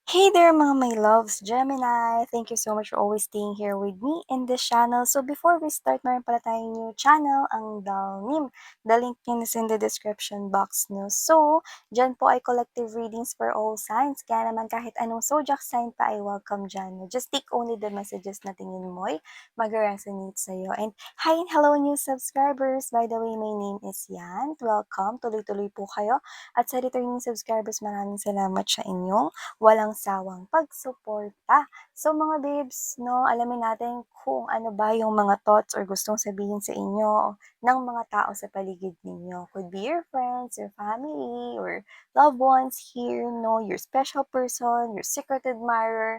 Hey there mga my loves, Gemini! Thank you so much for always staying here with me in this channel. So before we start, meron pala tayong new channel, ang Dalnim. The link niya is in the description box no. So, dyan po ay collective readings for all signs. Kaya naman kahit anong zodiac sign pa ay welcome dyan. No? Just take only the messages na tingin mo ay mag-resonate sa'yo. And hi and hello new subscribers! By the way, my name is Yan. Welcome! Tuloy-tuloy po kayo. At sa returning subscribers, maraming salamat sa inyo walang sawang pagsuporta. So mga babes, no, alamin natin kung ano ba yung mga thoughts or gustong sabihin sa inyo ng mga tao sa paligid ninyo. Could be your friends, your family, or loved ones here, no, your special person, your secret admirer.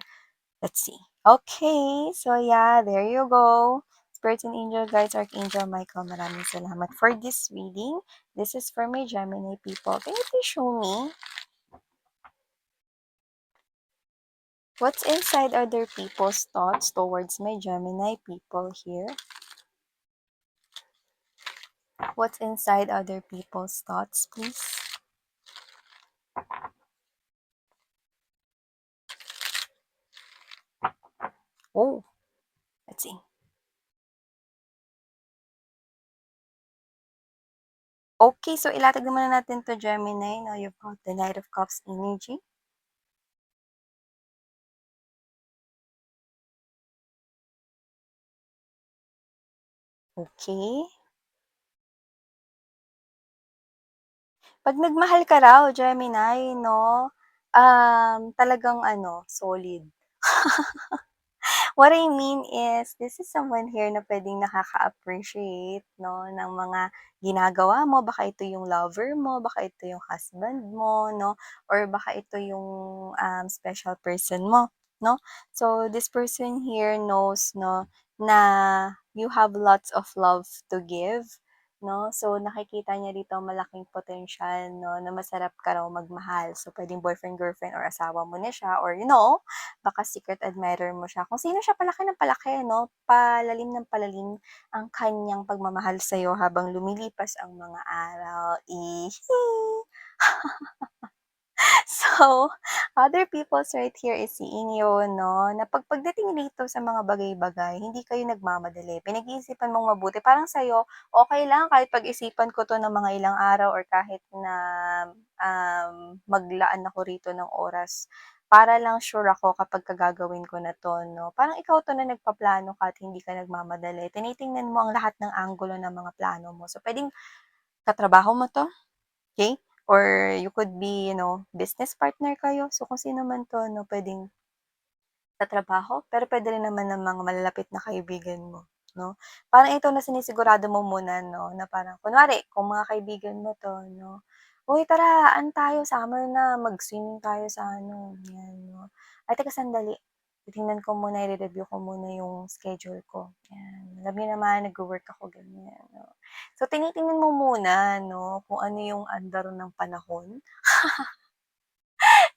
Let's see. Okay, so yeah, there you go. Spirits and Angel Guides, Archangel Michael, maraming salamat for this reading. This is for my Gemini people. Can you please show me what's inside other people's thoughts towards my Gemini people here? What's inside other people's thoughts, please? Oh, let's see. Okay, so ilatag naman na natin to Gemini. Now you've got the Knight of Cups energy. Okay. Pag nagmahal ka raw, Gemini, no, talagang ano, solid. What I mean is, this is someone here na puwedeng nakaka-appreciate 'no, ng mga ginagawa mo. Baka ito yung lover mo, baka ito yung husband mo 'no, or baka ito yung, special person mo 'no. So, this person here knows 'no, na you have lots of love to give 'no. So, nakikita niya dito malaking potensyal 'no, na masarap ka raw magmahal. So, puwedeng boyfriend, girlfriend, or asawa mo na siya or baka secret admirer mo siya. Kung sino siya palaki ng palaki 'no, palalim ng palalim ang kanyang pagmamahal sa'yo habang lumilipas ang mga araw, ihi. So, other people's right here is seeing you 'no, na pagdating dito sa mga bagay-bagay hindi kayo nagmamadali, pinag-iisipan mong mabuti. Parang sa'yo, okey lang kahit pag-isipan ko 'to ng mga ilang araw or kahit na, maglaan ako rito ng oras para lang sure ako kapagka gagawin ko na 'to 'no. Parang ikaw 'to na nagpaplano ka at hindi ka nagmamadali, tinitingnan mo ang lahat ng anggulo ng mga plano mo. So, puwedeng katrabaho mo 'to, okey? Or you could be, business partner kayo. So, kung sino man 'to 'no, puwedeng katrabaho, pero puwede rin naman ng mga malalapit na kaibigan mo, 'no? Parang ito na sinisigurado mo muna 'no, na parang kunwari kung mga kaibigan mo 'to 'no, "Uy tara, ano tayo, summer na, mag-swimming tayo sa ano, 'yan 'no. Ay teka sandali, titingnan ko muna, ire-review ko muna yung schedule ko, 'yan. Alam niyo naman nagwo-work ako, ganyan 'no." So, tinitingnan mo muna 'no, kung ano yung andar ng panahon,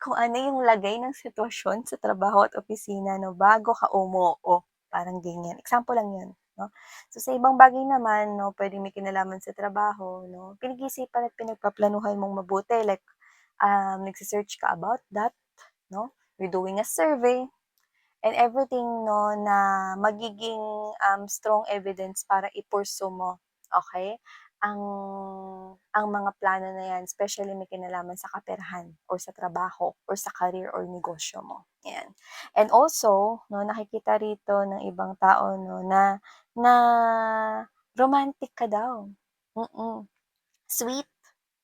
kung ano yung lagay ng sitwasyon sa trabaho at opisina 'no, bago ka umuo, parang ganyan. Example lang 'yun 'no. So, sa ibang bagay naman 'no, puwedeng may kinalaman sa trabaho 'no, pinag-iisipan at pinagpaplanuhan mong mabuti like, nagse-search ka about that 'no, you're doing a survey and everything 'no, na magiging, strong evidence para i-pursue mo, okey, ang ang mga plano na 'yan, especially may kinalaman sa kaperahan or sa trabaho or sa career or negosyo mo, 'yan. And also 'no, nakikita rito ng ibang tao 'no, na romantic ka daw, sweet.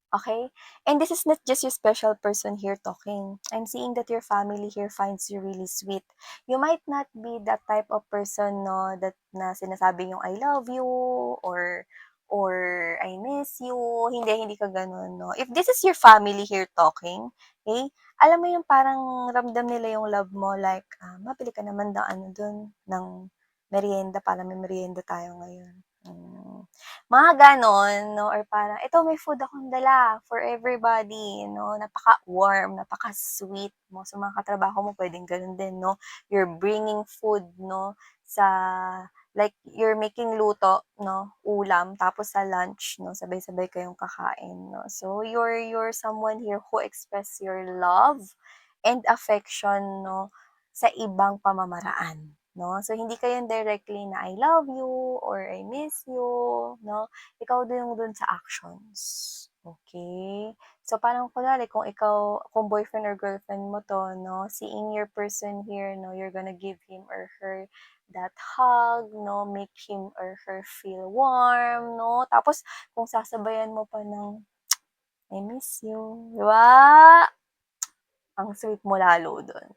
Okay? And this is not just your special person here talking. I'm seeing that your family here finds you really sweet. You might not be that type of person, no, that na sinasabi yung I love you or I miss you. Hindi ka ganun, no. If this is your family here talking, okay? Alam mo yung parang ramdam nila yung love mo like, mabili ka naman ng ano dun, ng merienda para may merienda tayo ngayon. Mga gano'n 'no or parang, "Ito may food akong dala for everybody," 'no, napaka-warm, napaka-sweet mo. Sa mga katrabaho mo puwedeng gano'n din 'no, you're bringing food 'no, sa like you're making luto 'no, ulam tapos sa lunch 'no, sabay-sabay kayong kakain 'no. So you're someone here who express your love and affection 'no, sa ibang pamamaraan 'no. So hindi kayo directly na, "I love you" or "I miss you" 'no, ikaw dun sa actions, okay. So parang kunwari kung boyfriend or girlfriend mo 'to 'no, seeing your person here 'no, you're gonna give him or her that hug 'no, make him or her feel warm 'no, tapos kung sasabayan mo pa ng, "I miss you," 'di ba? Ang sweet mo lalo dun.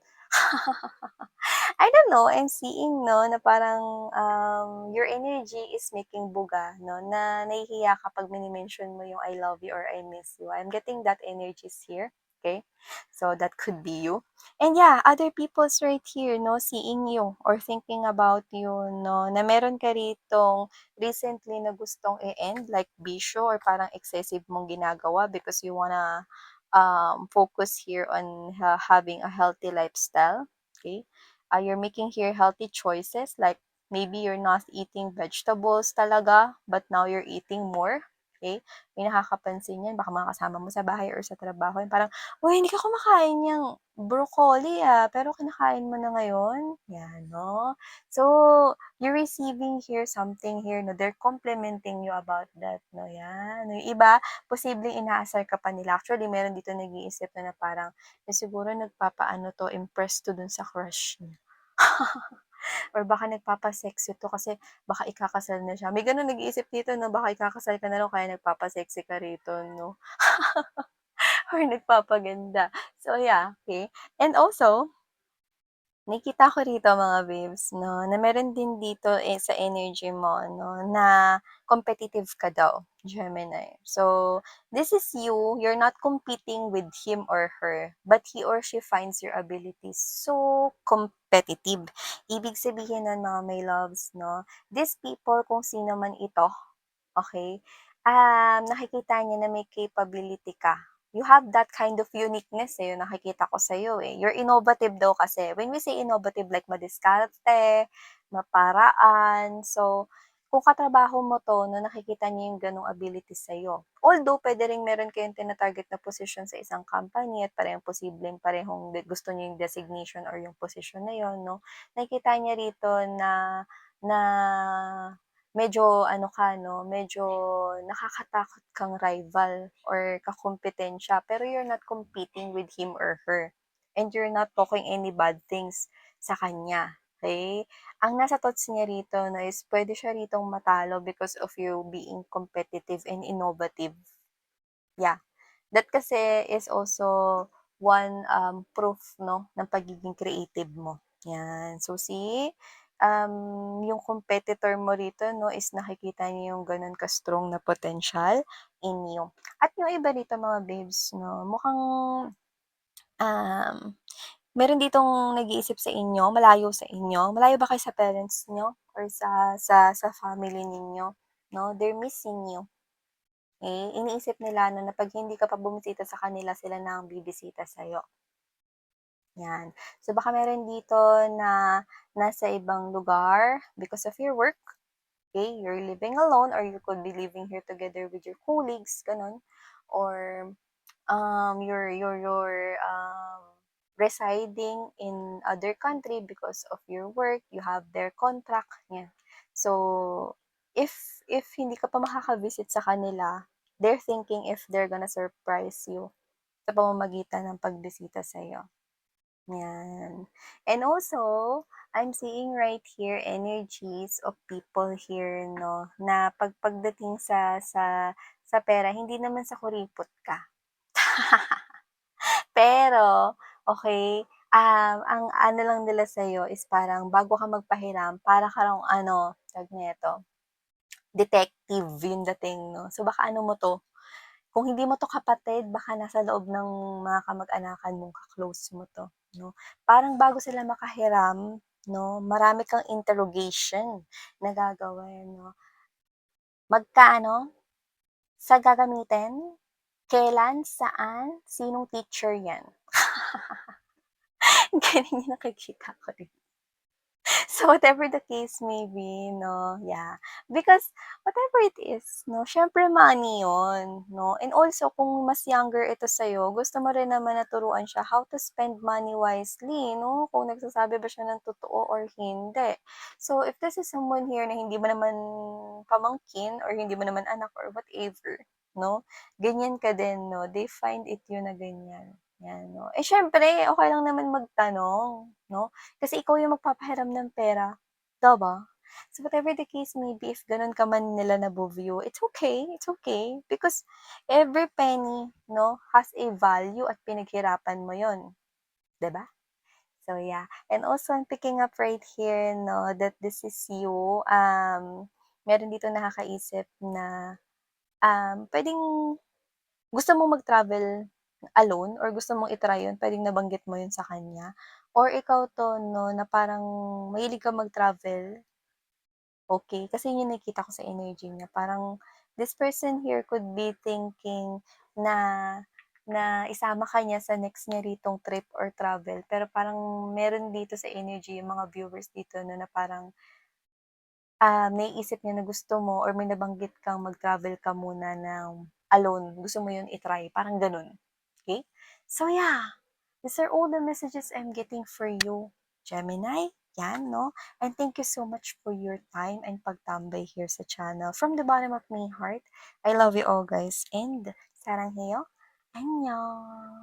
I don't know, I'm seeing 'no, na parang, your energy is making buga 'no, na nahihiya kapag mini-mention mo yung I love you or I miss you. I'm getting that energies here, okay. So that could be you. And yeah, other people's right here 'no, seeing you or thinking about you 'no, na meron ka ritong recently na gustong i-end like bisyo or parang excessive mong ginagawa because you wanna, focus here on having a healthy lifestyle, okay. You're making here healthy choices like maybe you're not eating vegetables talaga, but now you're eating more. Okay? May nakakapansin yan, baka mga kasama mo sa bahay or sa trabaho, yung parang, uy, hindi ka kumakain yung broccoli pero kinakain mo na ngayon. Yan, no? So, you're receiving here something here, no? They're complimenting you about that, no? Yan. Yung iba, posibleng inaasar ka pa nila. Actually, meron dito nag-iisip na parang, siguro nagpapaano 'to, impress 'to dun sa crush niya. Or baka nagpapa-sexy 'to kasi baka ikakasal na siya. May gano'n nag-iisip dito 'no, baka ikakasal ka na raw kaya nagpapa-sexy ka rito 'no, or nagpapaganda. So yeah, okay. And also nakita ko rito mga babes 'no, na meron din dito, sa energy mo 'no, na competitive ka daw, Gemini. So, this is you, you're not competing with him or her, but he or she finds your abilities so competitive. Ibig sabihin nun mga my loves 'no, these people kung sino man ito, okay, nakikita niya na may capability ka. You have that kind of uniqueness, yung nakikita ko sa'yo, eh. You're innovative daw kasi. When we say innovative, like madiskarte, maparaan. So, kung katrabaho mo 'to 'no, nakikita niya yung gano'ng ability sa'yo. Although puwede ring meron kayong tina-target na posisyon sa isang company at parehong gusto niyo yung designation or yung posisyon na yun 'no, nakikita niya rito na na medyo ano ka 'no, medyo nakakatakot kang rival or kakumpitensya, pero you're not competing with him or her, and you're not talking any bad things sa kanya, okey? Ang nasa thoughts niya rito 'no is puwede siya ritong matalo because of you being competitive and innovative. Yeah, that kasi is also one, proof 'no ng pagiging creative mo, 'yan. So see, yung competitor mo rito 'no is nakikita niya yung gano'n ka-strong na potential in you. At yung iba rito mga babes 'no, mukhang, um, meron ditong nag-iisip sa inyo, malayo sa inyo. Malayo ba kayo sa parents niyo or sa family ninyo 'no? They're missing you. Iniisip nila 'no na 'pag hindi ka pa bumisita sa kanila, sila na ang bibisita sa'yo, 'yan. So baka meron dito na nasa ibang lugar because of your work, okay? You're living alone or you could be living here together with your colleagues, gano'n. Or, residing in other country because of your work, you have their contract, yan. So, if hindi ka pa makaka-visit sa kanila, they're thinking if they're gonna surprise you sa pamamagitan ng pagbisita sa'yo, yan. And also, I'm seeing right here energies of people here 'no, na pagdating sa pera hindi naman sa kuripot ka. Pero, okey, ang ano lang nila sa'yo is parang bago ka magpahiram para ka raang ano, tawag nito, detective yung dating 'no. So baka ano mo 'to, kung hindi mo 'to kapatid baka nasa loob ng mga kamag-anakan mong ka-close mo 'to 'no. Parang bago sila makahiram 'no, marami kang interrogation na gagawin 'no. Magkano? Sa gagamitin? Kailan? Saan? Sinong teacher 'yan? Ganyan yung nakikita ko rin. So, whatever the case may be 'no, yeah. Because whatever it is 'no, siyempre money 'yun 'no, and also kung mas younger ito sa'yo, gusto mo rin naman na turuan siya how to spend money wisely 'no, kung nagsasabi ba siya ng totoo or hindi. So, if this is someone here na hindi mo naman pamangkin or hindi mo naman anak or whatever 'no, ganyan ka din 'no, they find it you na ganyan, 'yan 'no. Eh, siyempre okey lang naman magtanong 'no, kasi ikaw yung magpapahiram ng pera, 'di ba? So, whatever the case may be, if gano'n ka man nila nabo-view, it's okay because every penny 'no, has a value at pinaghirapan mo 'yun, 'di ba? So, yeah. And also I'm picking up right here 'no, that this is you, meron dito nakakaisip na, puwedeng gusto mong mag-travel alone or gusto mong i-try 'yun, puwedeng nabanggit mo 'yun sa kanya or ikaw 'to 'no, na parang mahilig kang mag-travel, okey. Kasi 'yun yung nakikita ko sa energy niya, parang this person here could be thinking na na isama ka niya sa next niya ritong trip or travel, pero parang meron dito sa energy yung mga viewers dito 'no, na parang naiisip niya na gusto mo or may nabanggit kang mag-travel ka muna ng alone, gusto mo 'yun i-try, parang gano'n, okey? So yeah, these are all the messages I'm getting for you, Gemini, 'yan 'no, and thank you so much for your time and pagtambay here sa channel. From the bottom of my heart, I love you all guys and 사랑해요. 안녕.